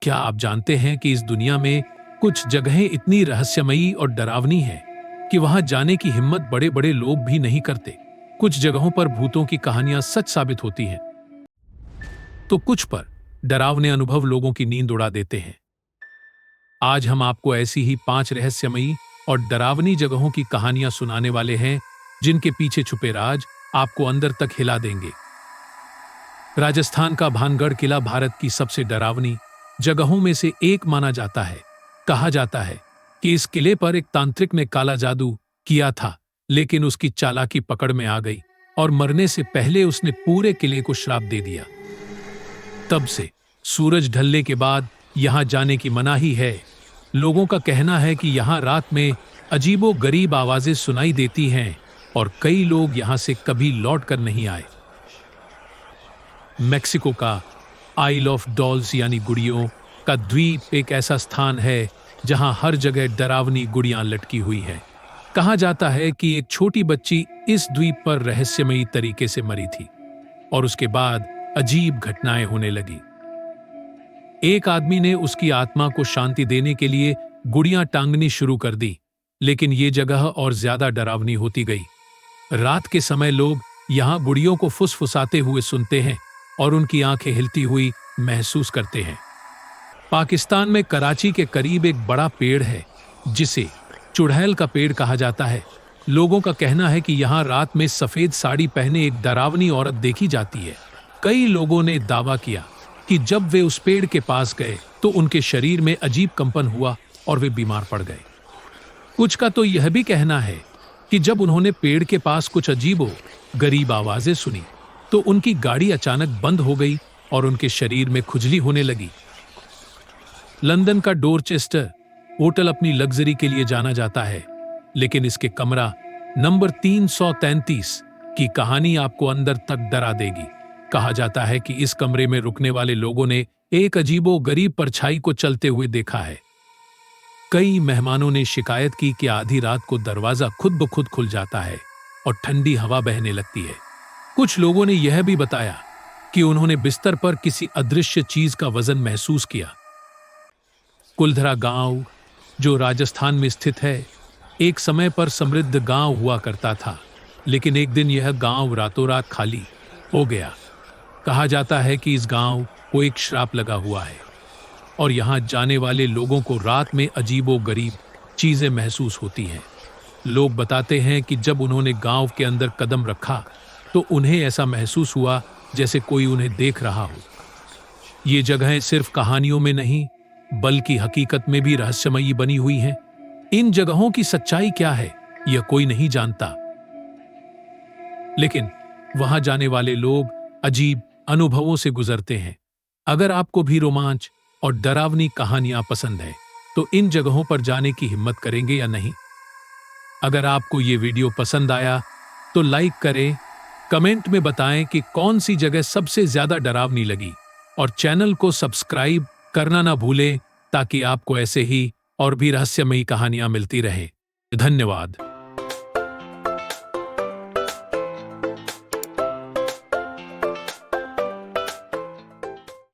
क्या आप जानते हैं कि इस दुनिया में कुछ जगहें इतनी रहस्यमयी और डरावनी हैं कि वहां जाने की हिम्मत बड़े बड़े लोग भी नहीं करते। कुछ जगहों पर भूतों की कहानियां सच साबित होती हैं, तो कुछ पर डरावने अनुभव लोगों की नींद उड़ा देते हैं। आज हम आपको ऐसी ही 5 रहस्यमयी और डरावनी जगहों की कहानियां सुनाने वाले हैं, जिनके पीछे छुपे राज आपको अंदर तक हिला देंगे। राजस्थान का भानगढ़ किला भारत की सबसे डरावनी जगहों में से एक माना जाता है। कहा जाता है कि इस किले पर एक तांत्रिक ने काला जादू किया था, लेकिन उसकी चालाकी पकड़ में आ गई और मरने से पहले उसने पूरे किले को श्राप दे दिया। तब से सूरज ढलने के बाद यहां जाने की मनाही है। लोगों का कहना है कि यहां रात में अजीबो गरीब आवाजें सुनाई देती हैं और कई लोग यहां से कभी लौट कर नहीं आए। मेक्सिको का आइल ऑफ डॉल्स यानी गुड़ियों का द्वीप एक ऐसा स्थान है जहां हर जगह डरावनी गुड़ियां लटकी हुई हैं। कहा जाता है कि एक छोटी बच्ची इस द्वीप पर रहस्यमयी तरीके से मरी थी और उसके बाद अजीब घटनाएं होने लगी। एक आदमी ने उसकी आत्मा को शांति देने के लिए गुड़ियां टांगनी शुरू कर दी, लेकिन ये जगह और ज्यादा डरावनी होती गई। रात के समय लोग यहां गुड़ियों को फुसफुसाते हुए सुनते हैं और उनकी आंखें हिलती हुई महसूस करते हैं। पाकिस्तान में कराची के करीब एक बड़ा पेड़ है जिसे चुड़ैल का पेड़ कहा जाता है। लोगों का कहना है कि यहां रात में सफेद साड़ी पहने एक डरावनी औरत देखी जाती है। कई लोगों ने दावा किया कि जब वे उस पेड़ के पास गए तो उनके शरीर में अजीब कंपन हुआ और वे बीमार पड़ गए। कुछ का तो यह भी कहना है कि जब उन्होंने पेड़ के पास कुछ अजीबो गरीब आवाजें सुनी तो उनकी गाड़ी अचानक बंद हो गई और उनके शरीर में खुजली होने लगी। लंदन का डोरचेस्टर होटल अपनी लग्जरी के लिए जाना जाता है, लेकिन इसके कमरा नंबर 333 की कहानी आपको अंदर तक डरा देगी। कहा जाता है कि इस कमरे में रुकने वाले लोगों ने एक अजीबो गरीब परछाई को चलते हुए देखा है। कई मेहमानों ने शिकायत की कि आधी रात को दरवाजा खुद ब खुद खुल जाता है और ठंडी हवा बहने लगती है। कुछ लोगों ने यह भी बताया कि उन्होंने बिस्तर पर किसी अदृश्य चीज का वजन महसूस किया। कुलधरा गांव, जो राजस्थान में स्थित है, एक समय पर समृद्ध गांव हुआ करता था, लेकिन एक दिन यह गांव रातों रात खाली हो गया। कहा जाता है कि इस गांव को एक श्राप लगा हुआ है और यहां जाने वाले लोगों को रात में अजीबो गरीब चीजें महसूस होती हैं। लोग बताते हैं कि जब उन्होंने गांव के अंदर कदम रखा तो उन्हें ऐसा महसूस हुआ जैसे कोई उन्हें देख रहा हो। ये जगहें सिर्फ कहानियों में नहीं बल्कि हकीकत में भी रहस्यमयी बनी हुई हैं। इन जगहों की सच्चाई क्या है यह कोई नहीं जानता, लेकिन वहां जाने वाले लोग अजीब अनुभवों से गुजरते हैं। अगर आपको भी रोमांच और डरावनी कहानियां पसंद है तो इन जगहों पर जाने की हिम्मत करेंगे या नहीं? अगर आपको ये वीडियो पसंद आया तो लाइक करें, कमेंट में बताएं कि कौन सी जगह सबसे ज्यादा डरावनी लगी और चैनल को सब्सक्राइब करना ना भूलें ताकि आपको ऐसे ही और भी रहस्यमयी कहानियां मिलती रहे। धन्यवाद।